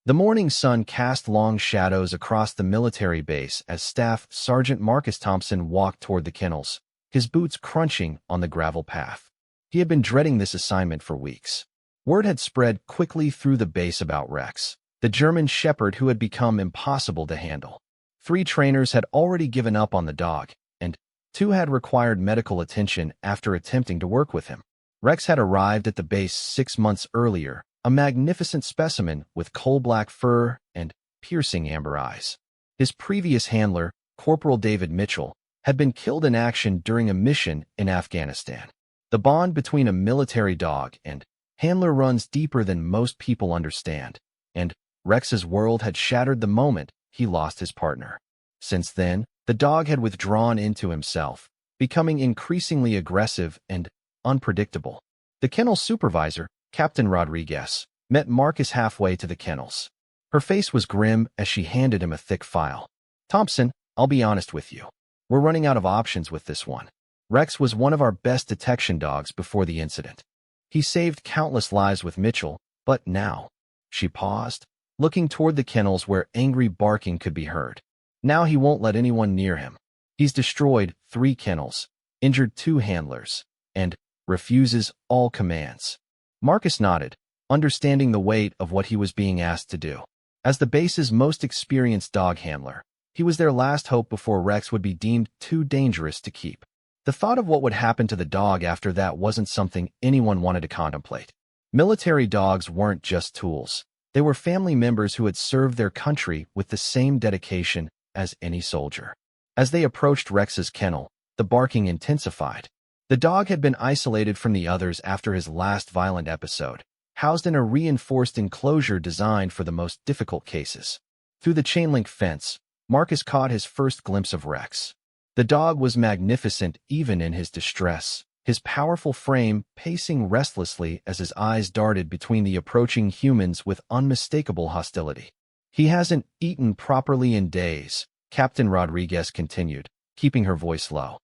The morning sun cast long shadows across the military base as Staff Sergeant Marcus Thompson walked toward the kennels, his boots crunching on the gravel path. He had been dreading this assignment for weeks. Word had spread quickly through the base about Rex, the German shepherd who had become impossible to handle. 3 trainers had already given up on the dog, and 2 had required medical attention after attempting to work with him. Rex had arrived at the base 6 months earlier, a magnificent specimen with coal-black fur and piercing amber eyes. His previous handler, Corporal David Mitchell, had been killed in action during a mission in Afghanistan. The bond between a military dog and handler runs deeper than most people understand, and Rex's world had shattered the moment he lost his partner. Since then, the dog had withdrawn into himself, becoming increasingly aggressive and unpredictable. The kennel supervisor, Captain Rodriguez, met Marcus halfway to the kennels. Her face was grim as she handed him a thick file. "Thompson, I'll be honest with you. We're running out of options with this one. Rex was one of our best detection dogs before the incident. He saved countless lives with Mitchell, but now..." She paused, looking toward the kennels where angry barking could be heard. "Now he won't let anyone near him. He's destroyed 3 kennels, injured 2 handlers, and refuses all commands." Marcus nodded, understanding the weight of what he was being asked to do. As the base's most experienced dog handler, he was their last hope before Rex would be deemed too dangerous to keep. The thought of what would happen to the dog after that wasn't something anyone wanted to contemplate. Military dogs weren't just tools. They were family members who had served their country with the same dedication as any soldier. As they approached Rex's kennel, the barking intensified. The dog had been isolated from the others after his last violent episode, housed in a reinforced enclosure designed for the most difficult cases. Through the chain-link fence, Marcus caught his first glimpse of Rex. The dog was magnificent even in his distress, his powerful frame pacing restlessly as his eyes darted between the approaching humans with unmistakable hostility. "He hasn't eaten properly in days," Captain Rodriguez continued, keeping her voice low.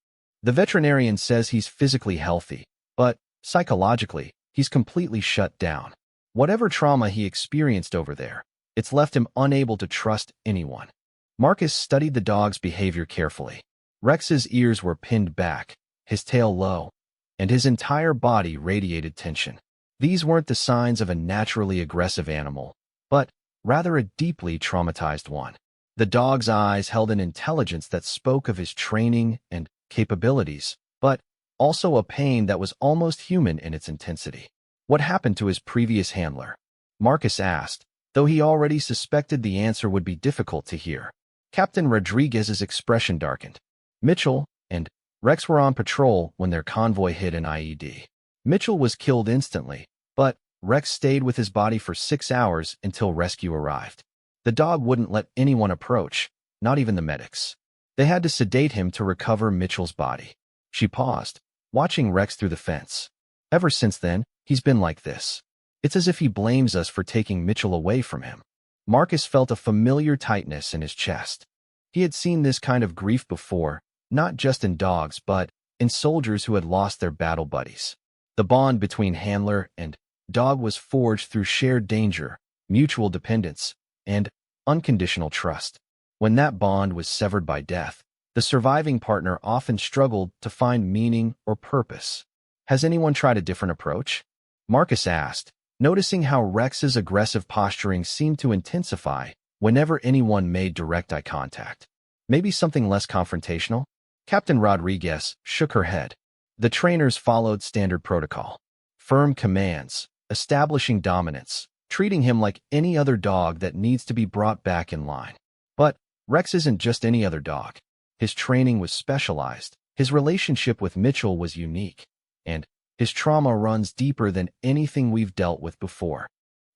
"The veterinarian says he's physically healthy, but psychologically, he's completely shut down. Whatever trauma he experienced over there, it's left him unable to trust anyone." Marcus studied the dog's behavior carefully. Rex's ears were pinned back, his tail low, and his entire body radiated tension. These weren't the signs of a naturally aggressive animal, but rather a deeply traumatized one. The dog's eyes held an intelligence that spoke of his training and capabilities, but also a pain that was almost human in its intensity. "What happened to his previous handler?" Marcus asked, though he already suspected the answer would be difficult to hear. Captain Rodriguez's expression darkened. "Mitchell and Rex were on patrol when their convoy hit an IED. Mitchell was killed instantly, but Rex stayed with his body for 6 hours until rescue arrived. The dog wouldn't let anyone approach, not even the medics. They had to sedate him to recover Mitchell's body." She paused, watching Rex through the fence. "Ever since then, he's been like this. It's as if he blames us for taking Mitchell away from him." Marcus felt a familiar tightness in his chest. He had seen this kind of grief before, not just in dogs but in soldiers who had lost their battle buddies. The bond between handler and dog was forged through shared danger, mutual dependence, and unconditional trust. When that bond was severed by death, the surviving partner often struggled to find meaning or purpose. "Has anyone tried a different approach?" Marcus asked, noticing how Rex's aggressive posturing seemed to intensify whenever anyone made direct eye contact. "Maybe something less confrontational?" Captain Rodriguez shook her head. The trainers followed standard protocol. Firm commands, establishing dominance, treating him like any other dog that needs to be brought back in line. But Rex isn't just any other dog. His training was specialized, his relationship with Mitchell was unique, and his trauma runs deeper than anything we've dealt with before.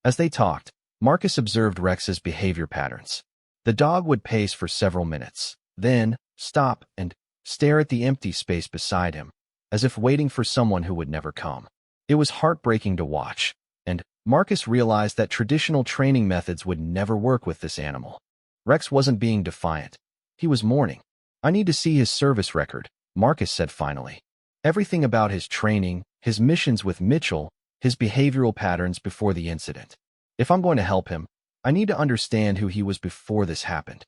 As they talked, Marcus observed Rex's behavior patterns. The dog would pace for several minutes, then stop and stare at the empty space beside him, as if waiting for someone who would never come. It was heartbreaking to watch, and Marcus realized that traditional training methods would never work with this animal. Rex wasn't being defiant. He was mourning. "I need to see his service record," Marcus said finally. "Everything about his training, his missions with Mitchell, his behavioral patterns before the incident. If I'm going to help him, I need to understand who he was before this happened.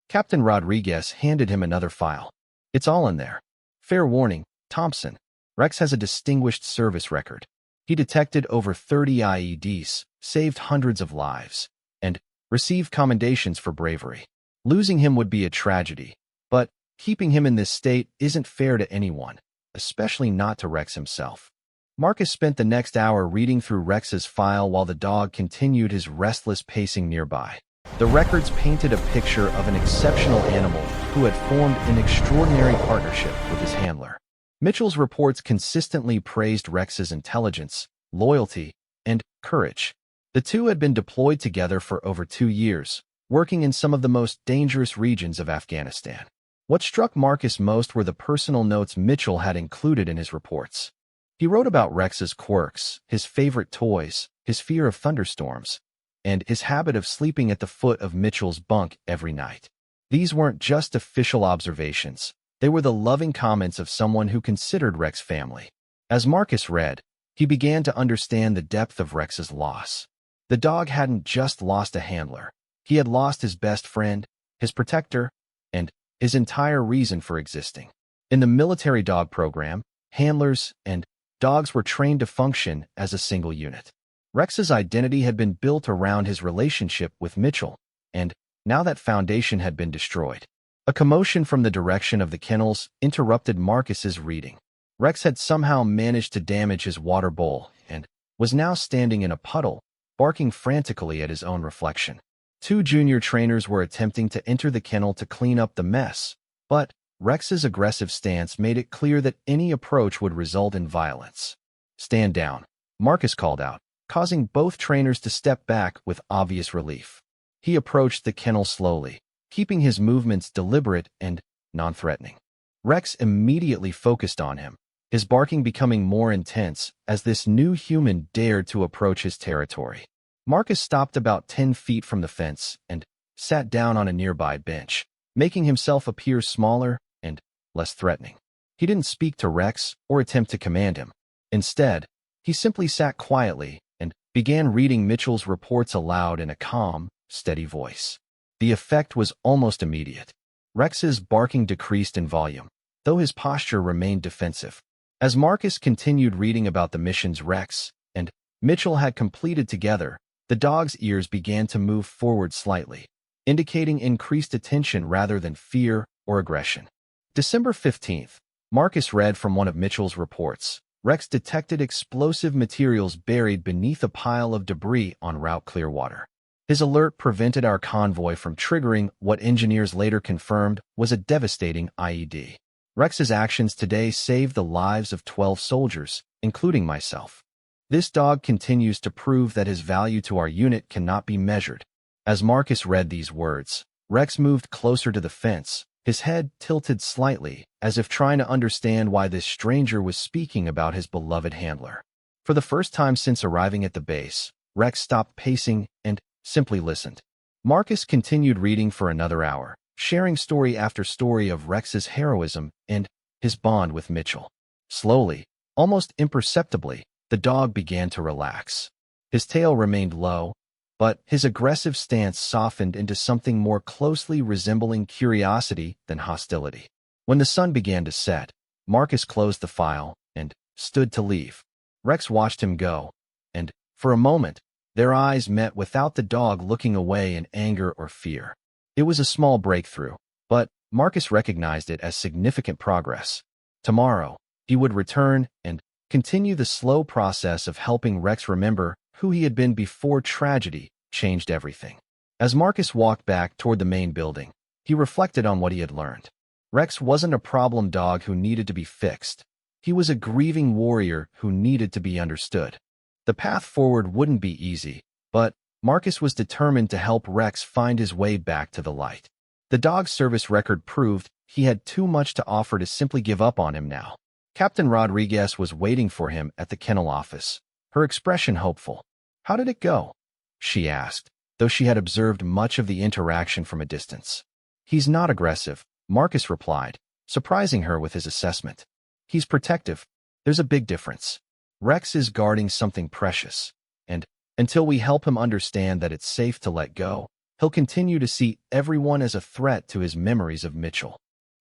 Captain Rodriguez handed him another file. It's all in there. Fair warning, Thompson. Rex has a distinguished service record. He detected over 30 IEDs, saved hundreds of lives, and received commendations for bravery. Losing him would be a tragedy, but keeping him in this state isn't fair to anyone, especially not to Rex himself. Marcus spent the next hour reading through Rex's file while the dog continued his restless pacing nearby. The records painted a picture of an exceptional animal who had formed an extraordinary partnership with his handler. Mitchell's reports consistently praised Rex's intelligence, loyalty, and courage. The two had been deployed together for over 2 years, working in some of the most dangerous regions of Afghanistan. What struck Marcus most were the personal notes Mitchell had included in his reports. He wrote about Rex's quirks, his favorite toys, his fear of thunderstorms, and his habit of sleeping at the foot of Mitchell's bunk every night. These weren't just official observations. They were the loving comments of someone who considered Rex family. As Marcus read, he began to understand the depth of Rex's loss. The dog hadn't just lost a handler. He had lost his best friend, his protector, and his entire reason for existing. In the military dog program, handlers and dogs were trained to function as a single unit. Rex's identity had been built around his relationship with Mitchell, and now that foundation had been destroyed. A commotion from the direction of the kennels interrupted Marcus's reading. Rex had somehow managed to damage his water bowl and was now standing in a puddle, barking frantically at his own reflection. 2 junior trainers were attempting to enter the kennel to clean up the mess, but Rex's aggressive stance made it clear that any approach would result in violence. "Stand down," Marcus called out, causing both trainers to step back with obvious relief. He approached the kennel slowly, keeping his movements deliberate and non-threatening. Rex immediately focused on him, his barking becoming more intense as this new human dared to approach his territory. Marcus stopped about 10 feet from the fence and sat down on a nearby bench, making himself appear smaller and less threatening. He didn't speak to Rex or attempt to command him. Instead, he simply sat quietly and began reading Mitchell's reports aloud in a calm, steady voice. The effect was almost immediate. Rex's barking decreased in volume, though his posture remained defensive. As Marcus continued reading about the missions Rex and Mitchell had completed together, the dog's ears began to move forward slightly, indicating increased attention rather than fear or aggression. December 15th, Marcus read from one of Mitchell's reports. Rex detected explosive materials buried beneath a pile of debris en route Clearwater. His alert prevented our convoy from triggering what engineers later confirmed was a devastating IED. Rex's actions today saved the lives of 12 soldiers, including myself. This dog continues to prove that his value to our unit cannot be measured. As Marcus read these words, Rex moved closer to the fence, his head tilted slightly, as if trying to understand why this stranger was speaking about his beloved handler. For the first time since arriving at the base, Rex stopped pacing and simply listened. Marcus continued reading for another hour, sharing story after story of Rex's heroism and his bond with Mitchell. Slowly, almost imperceptibly, the dog began to relax. His tail remained low, but his aggressive stance softened into something more closely resembling curiosity than hostility. When the sun began to set, Marcus closed the file and stood to leave. Rex watched him go, and, for a moment, their eyes met without the dog looking away in anger or fear. It was a small breakthrough, but Marcus recognized it as significant progress. Tomorrow, he would return and continue the slow process of helping Rex remember who he had been before tragedy changed everything. As Marcus walked back toward the main building, he reflected on what he had learned. Rex wasn't a problem dog who needed to be fixed. He was a grieving warrior who needed to be understood. The path forward wouldn't be easy, but Marcus was determined to help Rex find his way back to the light. The dog's service record proved he had too much to offer to simply give up on him now. Captain Rodriguez was waiting for him at the kennel office, her expression hopeful. "How did it go?" she asked, though she had observed much of the interaction from a distance. "He's not aggressive," Marcus replied, surprising her with his assessment. "He's protective. There's a big difference. Rex is guarding something precious, and Until we help him understand that it's safe to let go, he'll continue to see everyone as a threat to his memories of Mitchell.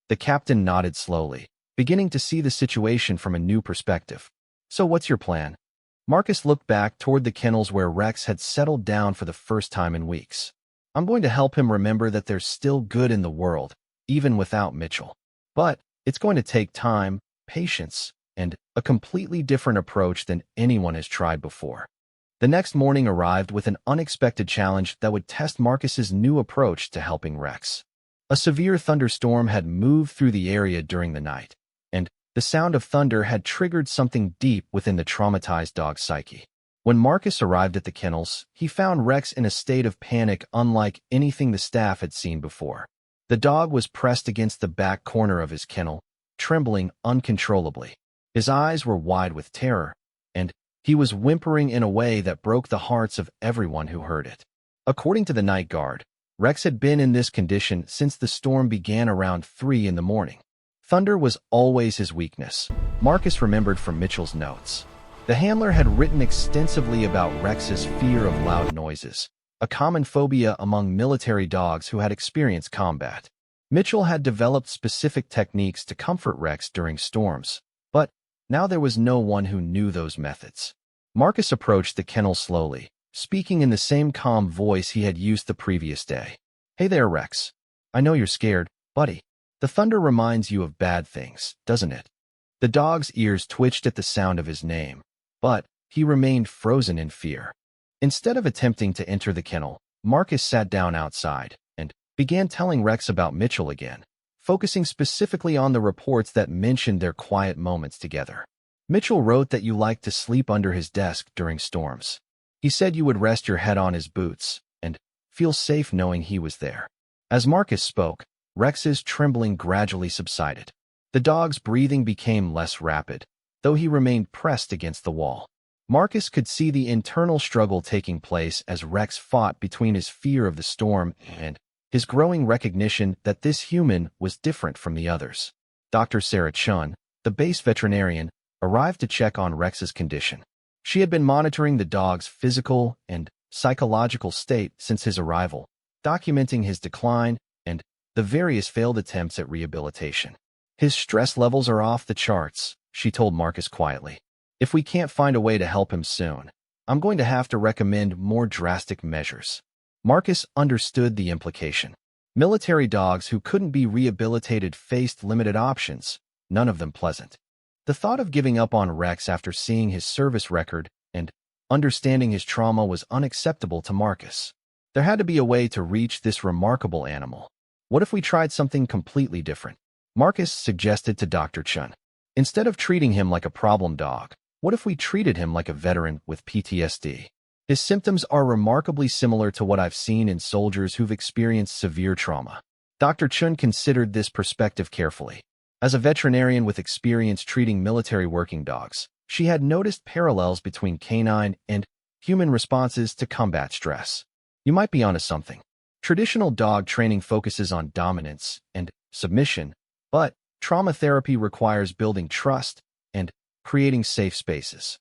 The captain nodded slowly, beginning to see the situation from a new perspective. So what's your plan? Marcus looked back toward the kennels where Rex had settled down for the first time in weeks. I'm going to help him remember that there's still good in the world, even without Mitchell. But it's going to take time, patience, and a completely different approach than anyone has tried before. The next morning arrived with an unexpected challenge that would test Marcus's new approach to helping Rex. A severe thunderstorm had moved through the area during the night, and the sound of thunder had triggered something deep within the traumatized dog's psyche. When Marcus arrived at the kennels, he found Rex in a state of panic unlike anything the staff had seen before. The dog was pressed against the back corner of his kennel, trembling uncontrollably. His eyes were wide with terror, and he was whimpering in a way that broke the hearts of everyone who heard it. According to the night guard, Rex had been in this condition since the storm began around 3 in the morning. Thunder was always his weakness, Marcus remembered from Mitchell's notes. The handler had written extensively about Rex's fear of loud noises, a common phobia among military dogs who had experienced combat. Mitchell had developed specific techniques to comfort Rex during storms, but now there was no one who knew those methods. Marcus approached the kennel slowly, speaking in the same calm voice he had used the previous day. Hey there, Rex. I know you're scared, buddy. The thunder reminds you of bad things, doesn't it? The dog's ears twitched at the sound of his name, but he remained frozen in fear. Instead of attempting to enter the kennel, Marcus sat down outside and began telling Rex about Mitchell again, focusing specifically on the reports that mentioned their quiet moments together. Mitchell wrote that you liked to sleep under his desk during storms. He said you would rest your head on his boots and feel safe knowing he was there. As Marcus spoke, Rex's trembling gradually subsided. The dog's breathing became less rapid, though he remained pressed against the wall. Marcus could see the internal struggle taking place as Rex fought between his fear of the storm and his growing recognition that this human was different from the others. Dr. Sarah Chun, the base veterinarian, arrived to check on Rex's condition. She had been monitoring the dog's physical and psychological state since his arrival, documenting his decline and the various failed attempts at rehabilitation. His stress levels are off the charts, she told Marcus quietly. If we can't find a way to help him soon, I'm going to have to recommend more drastic measures. Marcus understood the implication. Military dogs who couldn't be rehabilitated faced limited options, none of them pleasant. The thought of giving up on Rex after seeing his service record and understanding his trauma was unacceptable to Marcus. There had to be a way to reach this remarkable animal. What if we tried something completely different? Marcus suggested to Dr. Chun. Instead of treating him like a problem dog, what if we treated him like a veteran with PTSD? His symptoms are remarkably similar to what I've seen in soldiers who've experienced severe trauma. Dr. Chun considered this perspective carefully. As a veterinarian with experience treating military working dogs, she had noticed parallels between canine and human responses to combat stress. You might be onto something. Traditional dog training focuses on dominance and submission, but trauma therapy requires building trust and creating safe spaces.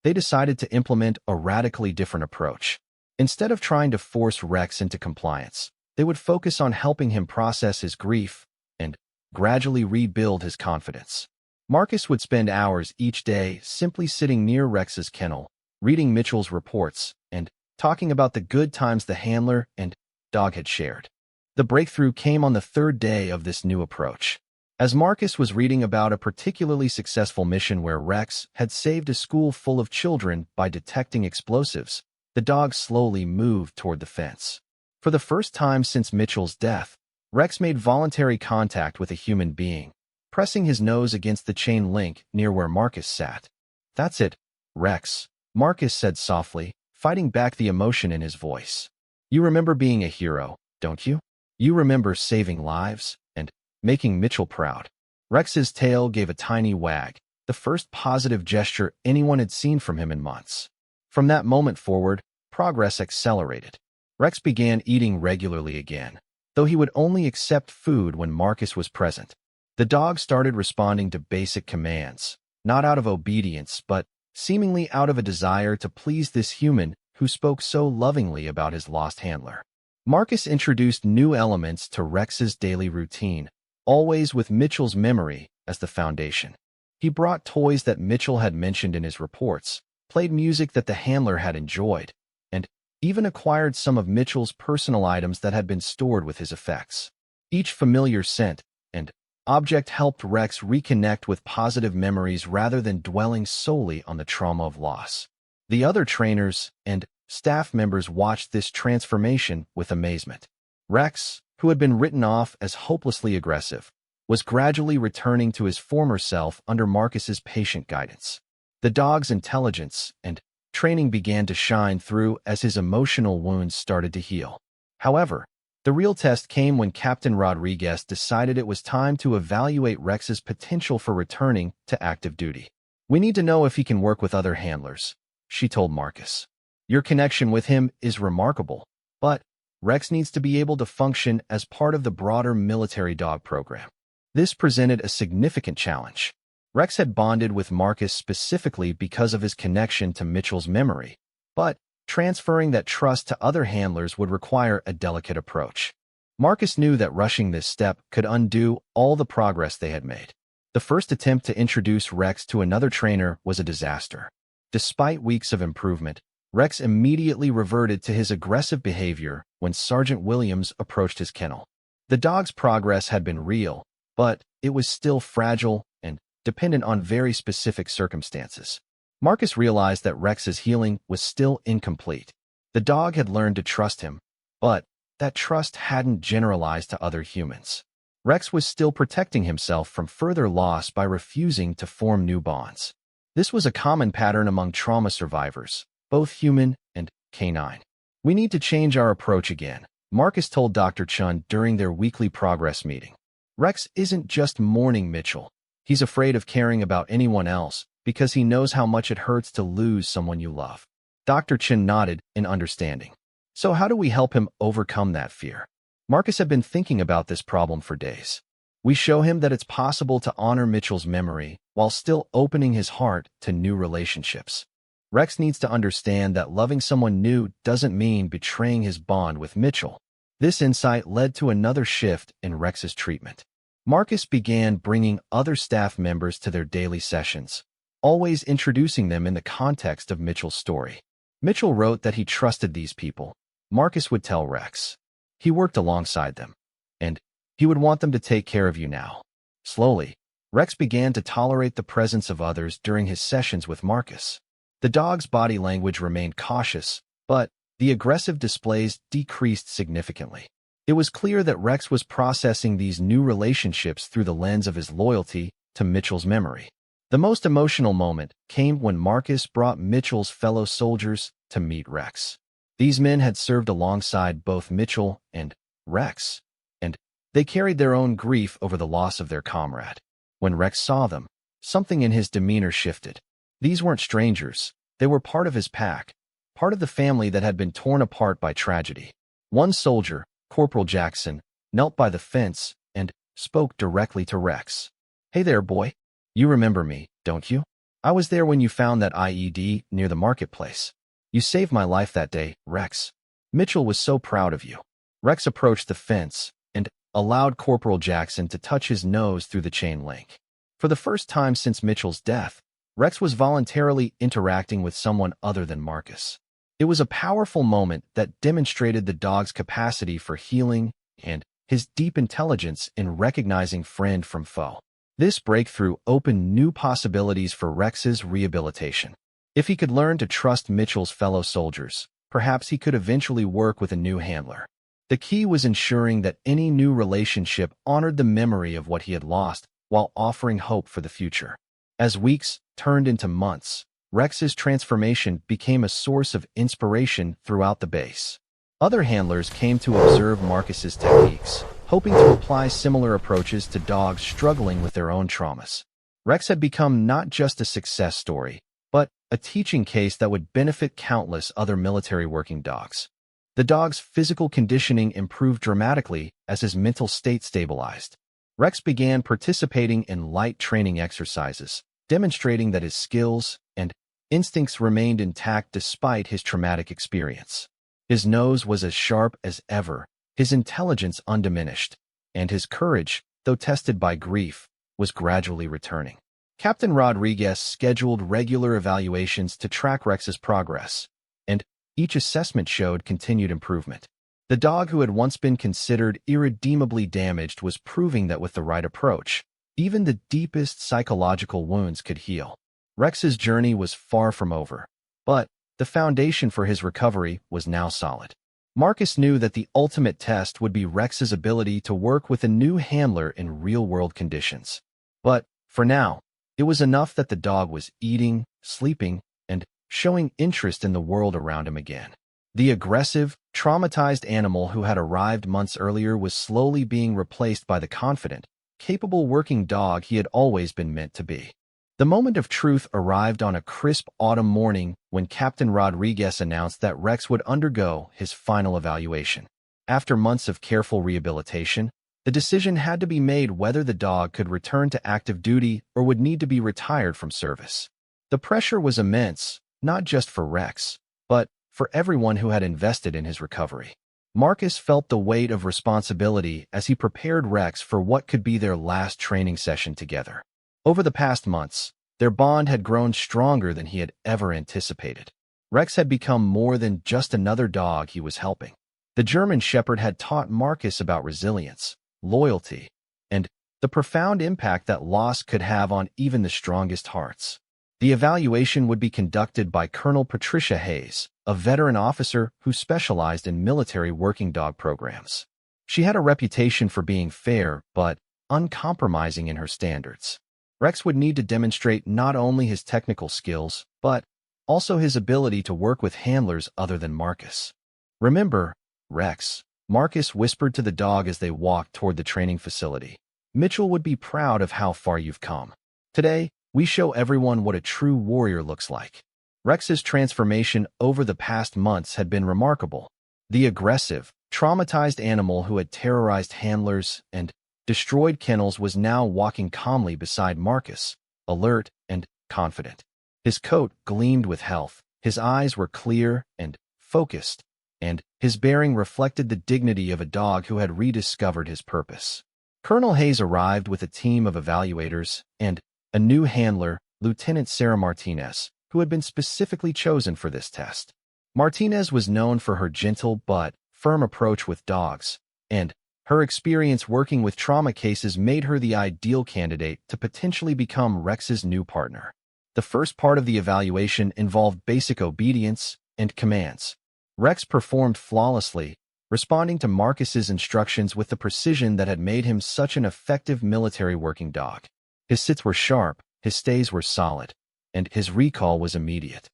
They decided to implement a radically different approach. Instead of trying to force Rex into compliance, they would focus on helping him process his grief and gradually rebuild his confidence. Marcus would spend hours each day simply sitting near Rex's kennel, reading Mitchell's reports, and talking about the good times the handler and dog had shared. The breakthrough came on the 3rd day of this new approach. As Marcus was reading about a particularly successful mission where Rex had saved a school full of children by detecting explosives, the dog slowly moved toward the fence. For the first time since Mitchell's death, Rex made voluntary contact with a human being, pressing his nose against the chain link near where Marcus sat. That's it, Rex, Marcus said softly, fighting back the emotion in his voice. You remember being a hero, don't you? You remember saving lives and making Mitchell proud. Rex's tail gave a tiny wag, the first positive gesture anyone had seen from him in months. From that moment forward, progress accelerated. Rex began eating regularly again, though he would only accept food when Marcus was present. The dog started responding to basic commands, not out of obedience, but seemingly out of a desire to please this human who spoke so lovingly about his lost handler. Marcus introduced new elements to Rex's daily routine, always with Mitchell's memory as the foundation. He brought toys that Mitchell had mentioned in his reports, played music that the handler had enjoyed, and even acquired some of Mitchell's personal items that had been stored with his effects. Each familiar scent and object helped Rex reconnect with positive memories rather than dwelling solely on the trauma of loss. The other trainers and staff members watched this transformation with amazement. Rex, who had been written off as hopelessly aggressive, was gradually returning to his former self under Marcus's patient guidance. The dog's intelligence and training began to shine through as his emotional wounds started to heal. However, the real test came when Captain Rodriguez decided it was time to evaluate Rex's potential for returning to active duty. "We need to know if he can work with other handlers," she told Marcus. "Your connection with him is remarkable, but Rex needs to be able to function as part of the broader military dog program." This presented a significant challenge. Rex had bonded with Marcus specifically because of his connection to Mitchell's memory, but transferring that trust to other handlers would require a delicate approach. Marcus knew that rushing this step could undo all the progress they had made. The first attempt to introduce Rex to another trainer was a disaster. Despite weeks of improvement, Rex immediately reverted to his aggressive behavior when Sergeant Williams approached his kennel. The dog's progress had been real, but it was still fragile and dependent on very specific circumstances. Marcus realized that Rex's healing was still incomplete. The dog had learned to trust him, but that trust hadn't generalized to other humans. Rex was still protecting himself from further loss by refusing to form new bonds. This was a common pattern among trauma survivors, both human and canine. "We need to change our approach again," Marcus told Dr. Chun during their weekly progress meeting. "Rex isn't just mourning Mitchell. He's afraid of caring about anyone else because he knows how much it hurts to lose someone you love." Dr. Chin nodded in understanding. "So how do we help him overcome that fear?" Marcus had been thinking about this problem for days. "We show him that it's possible to honor Mitchell's memory while still opening his heart to new relationships. Rex needs to understand that loving someone new doesn't mean betraying his bond with Mitchell." This insight led to another shift in Rex's treatment. Marcus began bringing other staff members to their daily sessions, always introducing them in the context of Mitchell's story. Mitchell wrote that he trusted these people, Marcus would tell Rex. He worked alongside them, and he would want them to take care of you now. Slowly, Rex began to tolerate the presence of others during his sessions with Marcus. The dog's body language remained cautious, but the aggressive displays decreased significantly. It was clear that Rex was processing these new relationships through the lens of his loyalty to Mitchell's memory. The most emotional moment came when Marcus brought Mitchell's fellow soldiers to meet Rex. These men had served alongside both Mitchell and Rex, and they carried their own grief over the loss of their comrade. When Rex saw them, something in his demeanor shifted. These weren't strangers. They were part of his pack, part of the family that had been torn apart by tragedy. One soldier, Corporal Jackson, knelt by the fence and spoke directly to Rex. "Hey there, boy. You remember me, don't you? I was there when you found that IED near the marketplace. You saved my life that day, Rex. Mitchell was so proud of you." Rex approached the fence and allowed Corporal Jackson to touch his nose through the chain link. For the first time since Mitchell's death, Rex was voluntarily interacting with someone other than Marcus. It was a powerful moment that demonstrated the dog's capacity for healing and his deep intelligence in recognizing friend from foe. This breakthrough opened new possibilities for Rex's rehabilitation. If he could learn to trust Mitchell's fellow soldiers, perhaps he could eventually work with a new handler. The key was ensuring that any new relationship honored the memory of what he had lost while offering hope for the future. As weeks turned into months, Rex's transformation became a source of inspiration throughout the base. Other handlers came to observe Marcus's techniques, hoping to apply similar approaches to dogs struggling with their own traumas. Rex had become not just a success story, but a teaching case that would benefit countless other military working dogs. The dog's physical conditioning improved dramatically as his mental state stabilized. Rex began participating in light training exercises, demonstrating that his skills and instincts remained intact despite his traumatic experience. His nose was as sharp as ever, his intelligence undiminished, and his courage, though tested by grief, was gradually returning. Captain Rodriguez scheduled regular evaluations to track Rex's progress, and each assessment showed continued improvement. The dog who had once been considered irredeemably damaged was proving that with the right approach, even the deepest psychological wounds could heal. Rex's journey was far from over, but the foundation for his recovery was now solid. Marcus knew that the ultimate test would be Rex's ability to work with a new handler in real-world conditions. But, for now, it was enough that the dog was eating, sleeping, and showing interest in the world around him again. The aggressive, traumatized animal who had arrived months earlier was slowly being replaced by the confident, capable working dog he had always been meant to be. The moment of truth arrived on a crisp autumn morning when Captain Rodriguez announced that Rex would undergo his final evaluation. After months of careful rehabilitation, the decision had to be made whether the dog could return to active duty or would need to be retired from service. The pressure was immense, not just for Rex, but for everyone who had invested in his recovery. Marcus felt the weight of responsibility as he prepared Rex for what could be their last training session together. Over the past months, their bond had grown stronger than he had ever anticipated. Rex had become more than just another dog he was helping. The German Shepherd had taught Marcus about resilience, loyalty, and the profound impact that loss could have on even the strongest hearts. The evaluation would be conducted by Colonel Patricia Hayes, a veteran officer who specialized in military working dog programs. She had a reputation for being fair but uncompromising in her standards. Rex would need to demonstrate not only his technical skills, but also his ability to work with handlers other than Marcus. "Remember, Rex," Marcus whispered to the dog as they walked toward the training facility. "Mitchell would be proud of how far you've come. Today, we show everyone what a true warrior looks like." Rex's transformation over the past months had been remarkable. The aggressive, traumatized animal who had terrorized handlers and destroyed kennels was now walking calmly beside Marcus, alert and confident. His coat gleamed with health, his eyes were clear and focused, and his bearing reflected the dignity of a dog who had rediscovered his purpose. Colonel Hayes arrived with a team of evaluators and a new handler, Lieutenant Sarah Martinez, who had been specifically chosen for this test. Martinez was known for her gentle but firm approach with dogs, and her experience working with trauma cases made her the ideal candidate to potentially become Rex's new partner. The first part of the evaluation involved basic obedience and commands. Rex performed flawlessly, responding to Marcus's instructions with the precision that had made him such an effective military working dog. His sits were sharp, his stays were solid, and his recall was immediate.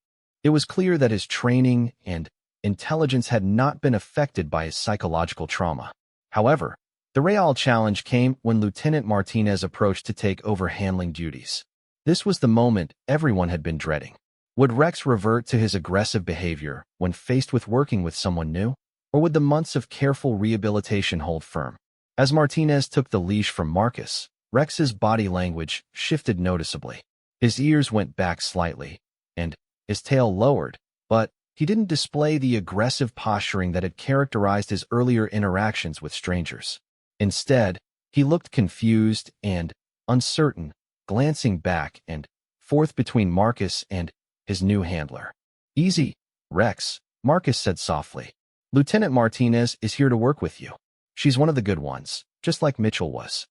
It was clear that his training and intelligence had not been affected by his psychological trauma. However, the real challenge came when Lieutenant Martinez approached to take over handling duties. This was the moment everyone had been dreading. Would Rex revert to his aggressive behavior when faced with working with someone new? Or would the months of careful rehabilitation hold firm? As Martinez took the leash from Marcus, Rex's body language shifted noticeably. His ears went back slightly, and his tail lowered, but he didn't display the aggressive posturing that had characterized his earlier interactions with strangers. Instead, he looked confused and uncertain, glancing back and forth between Marcus and his new handler. "Easy, Rex," Marcus said softly. "Lieutenant Martinez is here to work with you. She's one of the good ones, just like Mitchell was."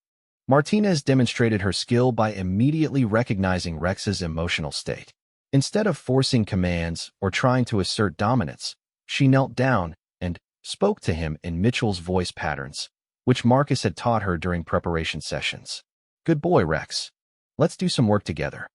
Martinez demonstrated her skill by immediately recognizing Rex's emotional state. Instead of forcing commands or trying to assert dominance, she knelt down and spoke to him in Mitchell's voice patterns, which Marcus had taught her during preparation sessions. "Good boy, Rex. Let's do some work together."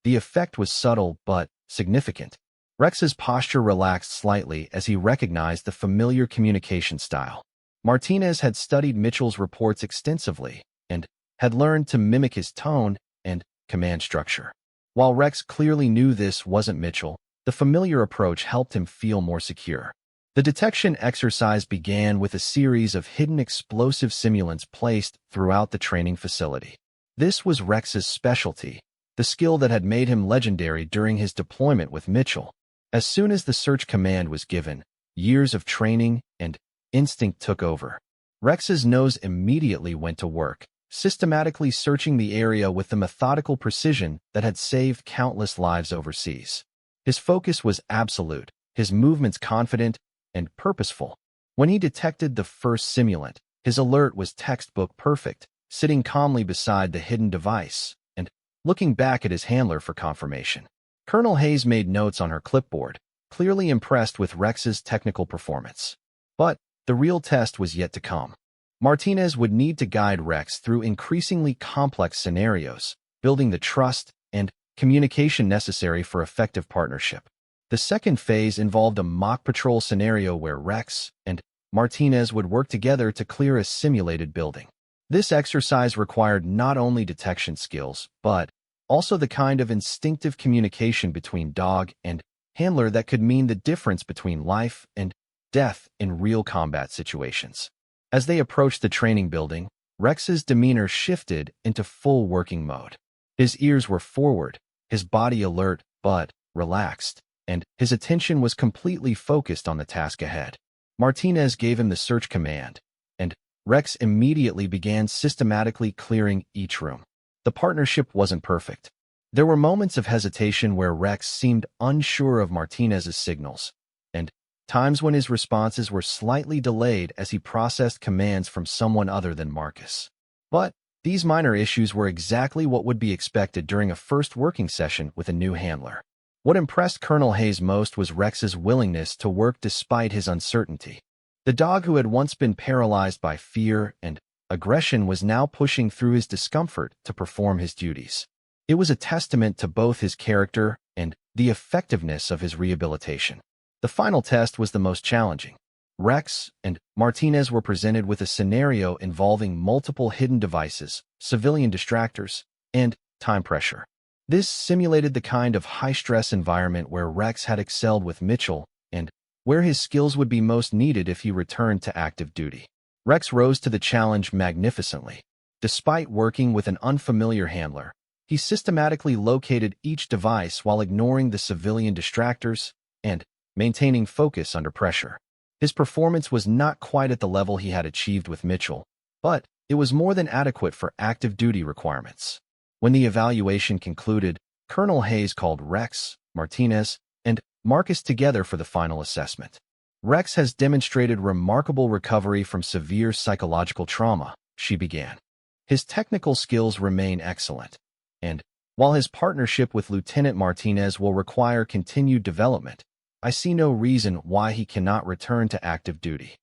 The effect was subtle but significant. Rex's posture relaxed slightly as he recognized the familiar communication style. Martinez had studied Mitchell's reports extensively and had learned to mimic his tone and command structure. While Rex clearly knew this wasn't Mitchell, the familiar approach helped him feel more secure. The detection exercise began with a series of hidden explosive simulants placed throughout the training facility. This was Rex's specialty, the skill that had made him legendary during his deployment with Mitchell. As soon as the search command was given, years of training and instinct took over. Rex's nose immediately went to work, systematically searching the area with the methodical precision that had saved countless lives overseas. His focus was absolute, his movements confident and purposeful. When he detected the first simulant, his alert was textbook perfect, sitting calmly beside the hidden device and looking back at his handler for confirmation. Colonel Hayes made notes on her clipboard, clearly impressed with Rex's technical performance. But the real test was yet to come. Martinez would need to guide Rex through increasingly complex scenarios, building the trust and communication necessary for effective partnership. The second phase involved a mock patrol scenario where Rex and Martinez would work together to clear a simulated building. This exercise required not only detection skills, but also the kind of instinctive communication between dog and handler that could mean the difference between life and death in real combat situations. As they approached the training building, Rex's demeanor shifted into full working mode. His ears were forward, his body alert but relaxed, and his attention was completely focused on the task ahead. Martinez gave him the search command, and Rex immediately began systematically clearing each room. The partnership wasn't perfect. There were moments of hesitation where Rex seemed unsure of Martinez's signals, and times when his responses were slightly delayed as he processed commands from someone other than Marcus. But these minor issues were exactly what would be expected during a first working session with a new handler. What impressed Colonel Hayes most was Rex's willingness to work despite his uncertainty. The dog who had once been paralyzed by fear and aggression was now pushing through his discomfort to perform his duties. It was a testament to both his character and the effectiveness of his rehabilitation. The final test was the most challenging. Rex and Martinez were presented with a scenario involving multiple hidden devices, civilian distractors, and time pressure. This simulated the kind of high-stress environment where Rex had excelled with Mitchell and where his skills would be most needed if he returned to active duty. Rex rose to the challenge magnificently. Despite working with an unfamiliar handler, he systematically located each device while ignoring the civilian distractors and maintaining focus under pressure. His performance was not quite at the level he had achieved with Mitchell, but it was more than adequate for active duty requirements. When the evaluation concluded, Colonel Hayes called Rex, Martinez, and Marcus together for the final assessment. Rex has demonstrated remarkable recovery from severe psychological trauma, she began. His technical skills remain excellent, and while his partnership with Lieutenant Martinez will require continued development, I see no reason why he cannot return to active duty.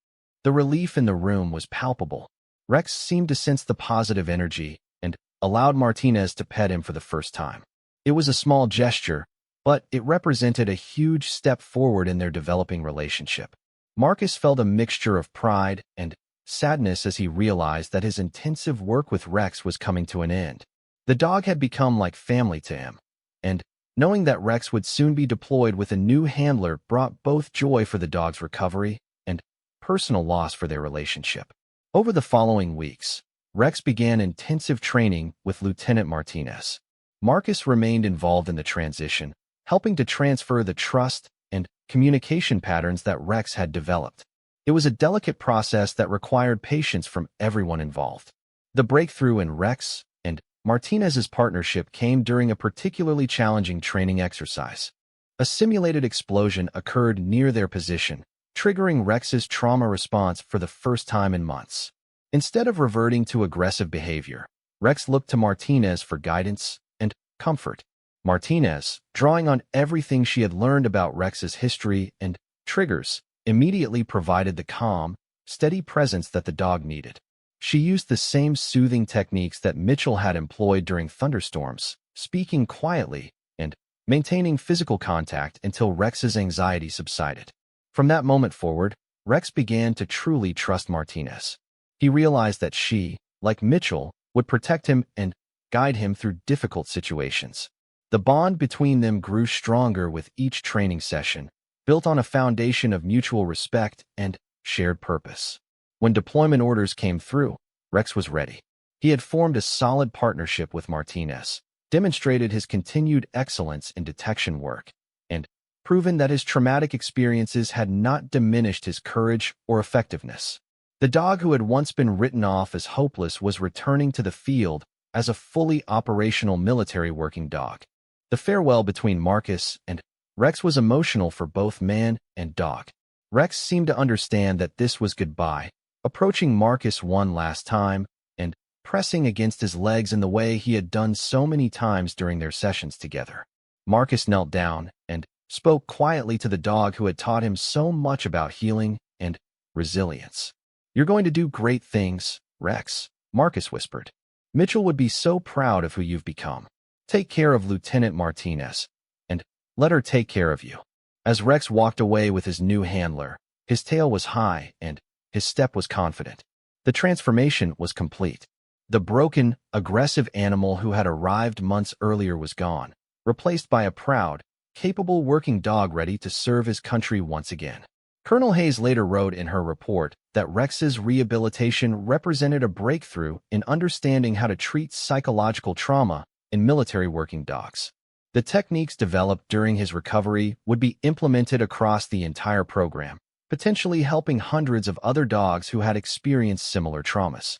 The relief in the room was palpable. Rex seemed to sense the positive energy and allowed Martinez to pet him for the first time. It was a small gesture, but it represented a huge step forward in their developing relationship. Marcus felt a mixture of pride and sadness as he realized that his intensive work with Rex was coming to an end. The dog had become like family to him, and knowing that Rex would soon be deployed with a new handler brought both joy for the dog's recovery and personal loss for their relationship. Over the following weeks, Rex began intensive training with Lieutenant Martinez. Marcus remained involved in the transition, helping to transfer the trust and communication patterns that Rex had developed. It was a delicate process that required patience from everyone involved. The breakthrough in Rex and Martinez's partnership came during a particularly challenging training exercise. A simulated explosion occurred near their position, triggering Rex's trauma response for the first time in months. Instead of reverting to aggressive behavior, Rex looked to Martinez for guidance and comfort. Martinez, drawing on everything she had learned about Rex's history and triggers, immediately provided the calm, steady presence that the dog needed. She used the same soothing techniques that Mitchell had employed during thunderstorms, speaking quietly and maintaining physical contact until Rex's anxiety subsided. From that moment forward, Rex began to truly trust Martinez. He realized that she, like Mitchell, would protect him and guide him through difficult situations. The bond between them grew stronger with each training session, built on a foundation of mutual respect and shared purpose. When deployment orders came through, Rex was ready. He had formed a solid partnership with Martinez, demonstrated his continued excellence in detection work, and proven that his traumatic experiences had not diminished his courage or effectiveness. The dog who had once been written off as hopeless was returning to the field as a fully operational military working dog. The farewell between Marcus and Rex was emotional for both man and dog. Rex seemed to understand that this was goodbye, approaching Marcus one last time and pressing against his legs in the way he had done so many times during their sessions together. Marcus knelt down and spoke quietly to the dog who had taught him so much about healing and resilience. "You're going to do great things, Rex," Marcus whispered. "Mitchell would be so proud of who you've become. Take care of Lieutenant Martinez, and let her take care of you." As Rex walked away with his new handler, his tail was high and his step was confident. The transformation was complete. The broken, aggressive animal who had arrived months earlier was gone, replaced by a proud, capable working dog ready to serve his country once again. Colonel Hayes later wrote in her report that Rex's rehabilitation represented a breakthrough in understanding how to treat psychological trauma in military working dogs. The techniques developed during his recovery would be implemented across the entire program, potentially helping hundreds of other dogs who had experienced similar traumas.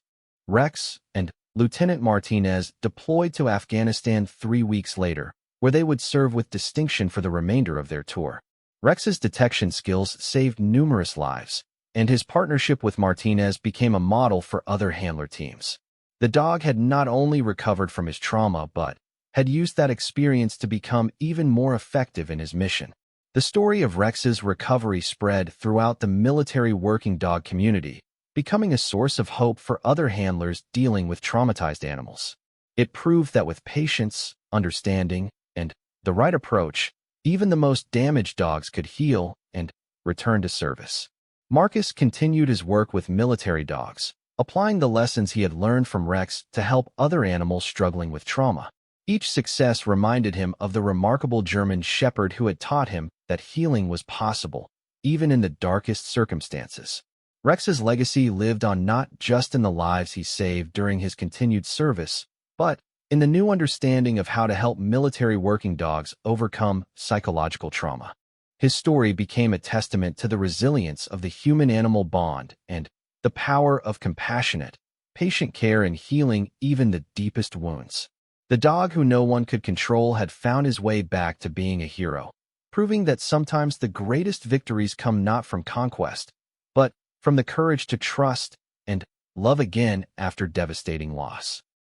Rex and Lieutenant Martinez deployed to Afghanistan 3 weeks later, where they would serve with distinction for the remainder of their tour. Rex's detection skills saved numerous lives, and his partnership with Martinez became a model for other handler teams. The dog had not only recovered from his trauma but had used that experience to become even more effective in his mission. The story of Rex's recovery spread throughout the military working dog community, becoming a source of hope for other handlers dealing with traumatized animals. It proved that with patience, understanding, and the right approach, even the most damaged dogs could heal and return to service. Marcus continued his work with military dogs, applying the lessons he had learned from Rex to help other animals struggling with trauma. Each success reminded him of the remarkable German shepherd who had taught him that healing was possible, even in the darkest circumstances. Rex's legacy lived on not just in the lives he saved during his continued service, but in the new understanding of how to help military working dogs overcome psychological trauma. His story became a testament to the resilience of the human-animal bond and the power of compassionate, patient care in healing even the deepest wounds. The dog who no one could control had found his way back to being a hero, proving that sometimes the greatest victories come not from conquest, but from the courage to trust and love again after devastating loss.